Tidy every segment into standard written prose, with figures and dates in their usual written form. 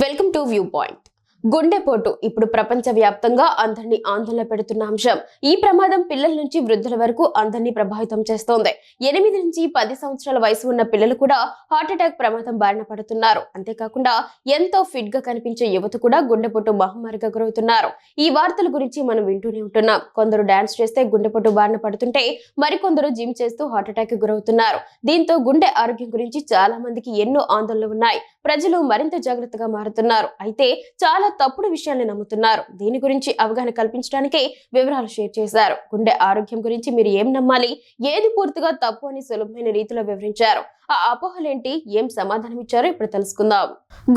Welcome to view point. గుండెపోటు ఇప్పుడు ప్రపంచవ్యాప్తంగా అందరినీ ఆందోళన పెడుతున్న అంశం. ఈ ప్రమాదం పిల్లల నుంచి వృద్ధుల వరకు అందరినీ ప్రభావితం చేస్తోంది. 8 నుంచి 10 సంవత్సరాల వయసు ఉన్న పిల్లలు కూడా హార్ట్ అటాక్ ప్రమాదం బారిన పడుతున్నారు. అంతేకాకుండా ఎంతో ఫిట్ గా కనిపించే యువత కూడా గుండెపోటు మహమ్మారిగా గురవుతున్నారు. ఈ వార్తల గురించి మనం వింటూనే ఉంటున్నాం. కొందరు డాన్స్ చేస్తే గుండెపోటు బారిన పడుతుంటే మరికొందరు జిమ్ చేస్తూ హార్ట్ అటాక్ కి గురవుతున్నారు. దీంతో గుండె ఆరోగ్యం గురించి చాలా మందికి ఎన్నో ఆందోళనలు ఉన్నాయి. ప్రజలు మరింత జాగ్రత్తగా మారుతున్నారు. అయితే చాలా తప్పుడు విషయాన్ని నమ్ముతున్నారు. దీని గురించి అవగాహన కల్పించడానికి వివరాలు షేర్ చేశారు. గుండె ఆరోగ్యం గురించి మీరు ఏం నమ్మాలి, ఏది పూర్తిగా తప్పు అని సులభమైన రీతిలో వివరించారు. ఆ అపోహలేంటి, ఏం సమాధానం ఇచ్చారో ఇప్పుడు తెలుసుకుందాం.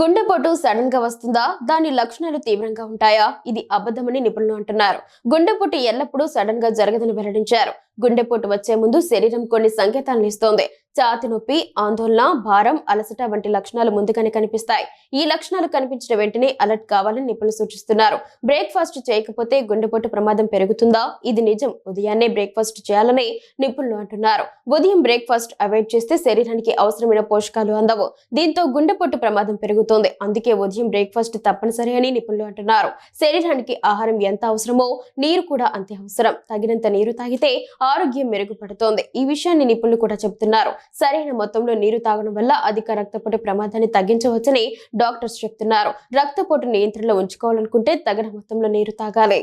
గుండెపోటు సడన్ గా వస్తుందా, దాని లక్షణాలు తీవ్రంగా ఉంటాయా? ఇది అబద్ధమని నిపుణులు అంటున్నారు. గుండెపోటు ఎల్లప్పుడూ సడన్ గా జరగదని వెల్లడించారు. గుండెపోటు వచ్చే ముందు శరీరం కొన్ని సంకేతాలను ఇస్తోంది. ఛాతి నొప్పి, ఆందోళన, భారం, అలసట వంటి లక్షణాలు ముందుగానే కనిపిస్తాయి. ఈ లక్షణాలు కనిపించిన వెంటనే అలర్ట్ కావాలని నిపుణులు సూచిస్తున్నారు. బ్రేక్ఫాస్ట్ చేయకపోతే గుండెపోటు ప్రమాదం పెరుగుతుందా? ఇది నిజం. ఉదయాన్నే బ్రేక్ఫాస్ట్ చేయాలని నిపుణులు అంటున్నారు. ఉదయం బ్రేక్ఫాస్ట్ అవాయిడ్ చేస్తే శరీరానికి అవసరమైన పోషకాలు అందవు. దీంతో గుండెపోటు ప్రమాదం పెరుగుతుంది. అందుకే ఉదయం బ్రేక్ఫాస్ట్ తప్పనిసరి అని నిపుణులు అంటున్నారు. శరీరానికి ఆహారం ఎంత అవసరమో నీరు కూడా అంతే అవసరం. తగినంత నీరు తాగితే ఆరోగ్యం మెరుగుపడుతోంది. ఈ విషయాన్ని నిపుణులు కూడా చెబుతున్నారు. సరైన మొత్తంలో నీరు తాగడం వల్ల అధిక రక్తపోటు ప్రమాదాన్ని తగ్గించవచ్చని డాక్టర్స్ చెప్తున్నారు. రక్తపోటు నియంత్రణలో ఉంచుకోవాలనుకుంటే తగిన మొత్తంలో నీరు తాగాలి.